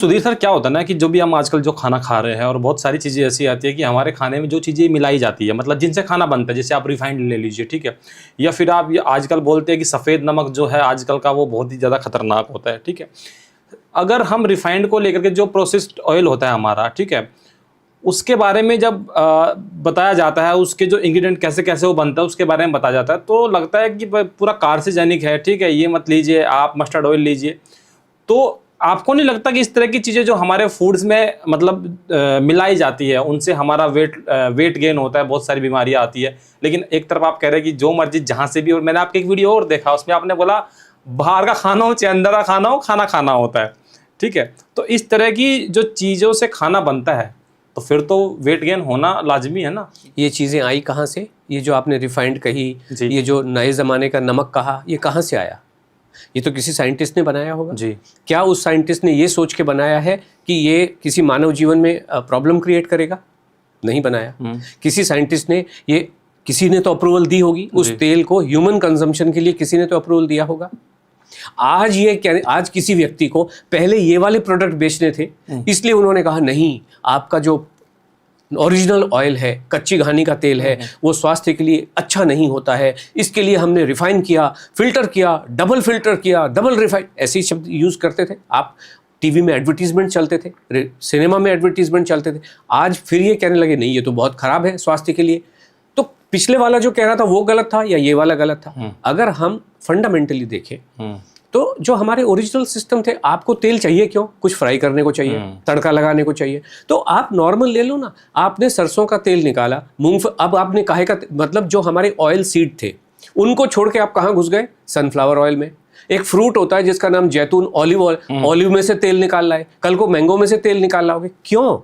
Sudhir sir, क्या होता है ना कि जो भी हम आजकल जो खाना खा रहे हैं और बहुत सारी चीज़ें ऐसी आती है कि हमारे खाने में जो चीज़ें मिलाई जाती है, मतलब जिनसे खाना बनता है, जैसे आप रिफाइंड ले लीजिए, ठीक है, या फिर आप ये आजकल बोलते हैं कि सफ़ेद नमक जो है आजकल का वो बहुत ही ज़्यादा खतरनाक होता है, ठीक है। अगर हम रिफाइंड को लेकर के जो प्रोसेस्ड ऑयल होता है हमारा, ठीक है, उसके बारे में जब बताया जाता है, उसके जो इंग्रेडिएंट कैसे कैसे वो बनता है उसके बारे में बताया जाता है, तो लगता है कि पूरा कार्सिजेनिक है, ठीक है, ये मत लीजिए, आप मस्टर्ड ऑयल लीजिए। तो आपको नहीं लगता कि इस तरह की चीज़ें जो हमारे फूड्स में मतलब मिलाई जाती है, उनसे हमारा वेट गेन होता है, बहुत सारी बीमारियां आती है। लेकिन एक तरफ आप कह रहे हैं कि जो मर्जी जहाँ से भी, और मैंने आपके एक वीडियो और देखा, उसमें आपने बोला बाहर का खाना हो चाहे अंदर का खाना हो, खाना खाना होता है, ठीक है। तो इस तरह की जो चीज़ों से खाना बनता है तो फिर तो वेट गेन होना लाजमी है ना। ये चीज़ें आई कहाँ से? ये जो आपने रिफाइंड कही, जी। ये जो नए ज़माने का नमक कहा, ये कहाँ से आया? ये तो किसी साइंटिस्ट ने बनाया होगा। जी। क्या उस साइंटिस्ट ने ये सोच के बनाया है कि ये किसी मानव जीवन में प्रॉब्लम क्रिएट करेगा? नहीं बनाया। किसी साइंटिस्ट ने ये, किसी ने तो अप्रूवल दी होगी उस तेल को ह्यूमन कंजम्पशन के लिए, किसी ने तो अप्रूवल दिया होगा। आज ये क्या, आज किसी व्यक्ति को पहले ये वाले प्रोडक्ट बेचने थे, इसलिए उन्होंने कहा नहीं, आपका जो ओरिजिनल ऑयल है, कच्ची घानी का तेल है, वो स्वास्थ्य के लिए अच्छा नहीं होता है, इसके लिए हमने रिफाइन किया, फिल्टर किया, डबल फिल्टर किया, डबल रिफाइन, ऐसे ही शब्द यूज़ करते थे। आप टीवी में एडवर्टीजमेंट चलते थे, सिनेमा में एडवर्टीजमेंट चलते थे। आज फिर ये कहने लगे नहीं, ये तो बहुत ख़राब है स्वास्थ्य के लिए। तो पिछले वाला जो कह रहा था वो गलत था या ये वाला गलत था? अगर हम फंडामेंटली देखें तो जो हमारे ओरिजिनल सिस्टम थे, आपको तेल चाहिए क्यों? कुछ फ्राई करने को चाहिए, तड़का लगाने को चाहिए, तो आप नॉर्मल ले लो ना। आपने सरसों का तेल निकाला, अब आपने काहे का, मतलब जो हमारे ऑयल सीड थे उनको छोड़ के आप कहाँ घुस गए? सनफ्लावर ऑयल में। एक फ्रूट होता है जिसका नाम जैतून, ऑलिव ऑयल, ऑलिव में से तेल निकाल रहा है, कल को मैंगो में से तेल निकाल लाओगे। क्यों?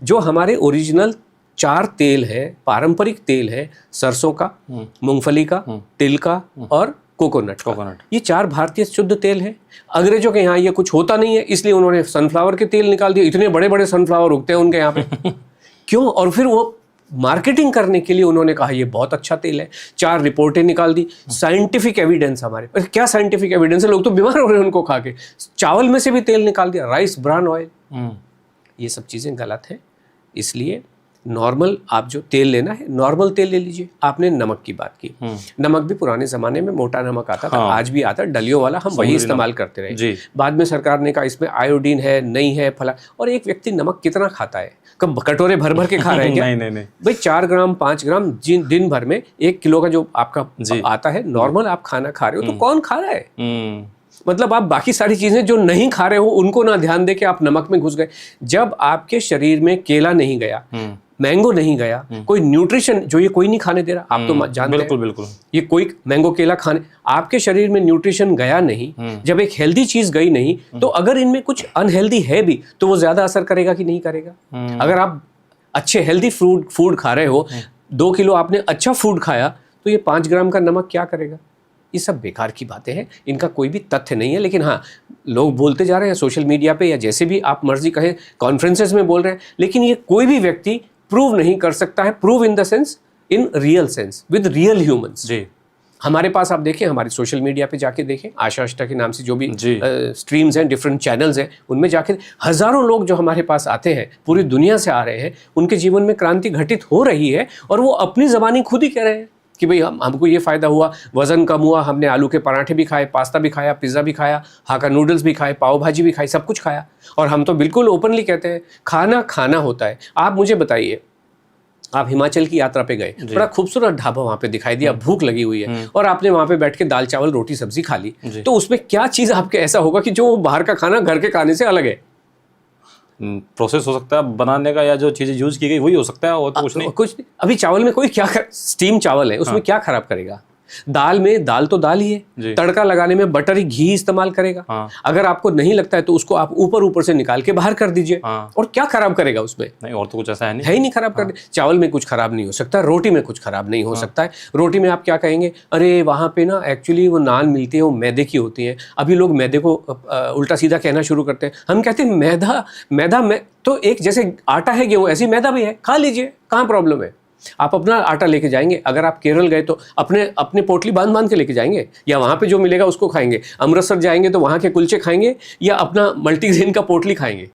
जो हमारे ओरिजिनल 4 तेल है, पारंपरिक तेल है, सरसों का, मूंगफली का, तिल का और कोकोनट। ये 4 भारतीय शुद्ध तेल है। अंग्रेजों के यहाँ ये कुछ होता नहीं है, इसलिए उन्होंने सनफ्लावर के तेल निकाल दिए। इतने बड़े बड़े सनफ्लावर उगते हैं उनके यहाँ पे। क्यों? और फिर वो मार्केटिंग करने के लिए उन्होंने कहा ये बहुत अच्छा तेल है। 4 रिपोर्टें निकाल दी, साइंटिफिक एविडेंस हमारे। क्या साइंटिफिक एविडेंस है? लोग तो बीमार हो रहे हैं उनको खा के। चावल में से भी तेल निकाल दिया, राइस ब्रान ऑयल। ये सब चीज़ें गलत हैं। इसलिए नॉर्मल आप जो तेल लेना है, नॉर्मल तेल ले लीजिए। आपने नमक की बात की, नमक भी पुराने ज़माने में मोटा नमक आता था, आज भी आता है, डलियों वाला, हम वही इस्तेमाल करते रहे। बाद में सरकार ने कहा इसमें आयोडीन है, नहीं है, फला। और एक व्यक्ति नमक कितना खाता है? कब कटोरे भर भर के खा रहे हैं क्या? नहीं। भाई 4 ग्राम 5 ग्राम दिन भर में 1 किलो का जो आपका आता है, नॉर्मल आप खाना खा रहे हो, तो कौन खा रहा है? मतलब आप बाकी सारी चीजें जो नहीं खा रहे हो उनको ना ध्यान दे के आप नमक में घुस गए। जब आपके शरीर में केला नहीं गया, मैंगो नहीं गया, कोई न्यूट्रिशन जो ये कोई नहीं खाने दे रहा, आप तो जानते हैं, बिल्कुल ये कोई मैंगो केला खाने, आपके शरीर में न्यूट्रिशन गया नहीं, जब एक हेल्दी चीज गई नहीं, तो अगर इनमें कुछ अनहेल्दी है भी तो वो ज्यादा असर करेगा कि नहीं करेगा? अगर आप अच्छे हेल्दी फूड खा रहे हो, 2 किलो आपने अच्छा फूड खाया, तो ये 5 ग्राम का नमक क्या करेगा? ये सब बेकार की बातें हैं, इनका कोई भी तथ्य नहीं है। लेकिन हाँ, लोग बोलते जा रहे हैं सोशल मीडिया पे या जैसे भी आप मर्जी कहें, कॉन्फ्रेंसेस में बोल रहे हैं, लेकिन ये कोई भी व्यक्ति प्रूव नहीं कर सकता है। Prove in the sense, in real sense, with real humans. जी, हमारे पास आप देखें, हमारे सोशल मीडिया पे जाके देखें, आशा आष्टा के नाम से जो भी स्ट्रीम्स हैं, डिफरेंट चैनल्स हैं, उनमें जाके हज़ारों लोग जो हमारे पास आते हैं, पूरी दुनिया से आ रहे हैं, उनके जीवन में क्रांति घटित हो रही है, और वो अपनी ज़बानी खुद ही कह रहे हैं कि भाई हमको ये फ़ायदा हुआ, वज़न कम हुआ, हमने आलू के पराठे भी खाए, पास्ता भी खाया, पिज़्ज़ा भी खाया, हाका नूडल्स भी खाए, पाव भाजी भी खाई, सब कुछ खाया। और हम तो बिल्कुल ओपनली कहते हैं खाना खाना होता है। आप मुझे बताइए, आप हिमाचल की यात्रा पे गए, बड़ा खूबसूरत ढाबा वहाँ पे दिखाई दिया, भूख लगी हुई है, और आपने वहाँ पे बैठ के दाल चावल रोटी सब्जी खा ली, तो उसमें क्या चीज़ आपके ऐसा होगा कि जो बाहर का खाना घर के खाने से अलग है? प्रोसेस हो सकता है बनाने का, या जो चीज़ें यूज की गई वही हो सकता है, और तो कुछ नहीं। अभी चावल में कोई क्या स्टीम चावल है, उसमें क्या खराब करेगा? दाल में, दाल तो दाल ही है, तड़का लगाने में बटर घी इस्तेमाल करेगा। अगर आपको नहीं लगता है तो उसको आप ऊपर से निकाल के बाहर कर दीजिए, और क्या खराब करेगा उसमें? नहीं, और तो कुछ ऐसा है ही नहीं खराब कर। चावल में कुछ खराब नहीं हो सकता, रोटी में कुछ खराब नहीं हो सकता है। रोटी में आप क्या कहेंगे, अरे वहाँ पे ना एक्चुअली वो नान मिलती है, वो मैदे की होती है। अभी लोग मैदे को उल्टा सीधा कहना शुरू करते हैं। हम कहते हैं मैदा तो एक जैसे आटा है गेहूँ, ऐसी मैदा भी है, खा लीजिए, कहाँ प्रॉब्लम है? आप अपना आटा लेके जाएंगे, अगर आप केरल गए तो अपने अपने पोटली बांध बांध के लेके जाएंगे, या वहाँ पे जो मिलेगा उसको खाएंगे। अमृतसर जाएंगे तो वहाँ के कुलचे खाएंगे या अपना मल्टीग्रेन का पोटली खाएंगे।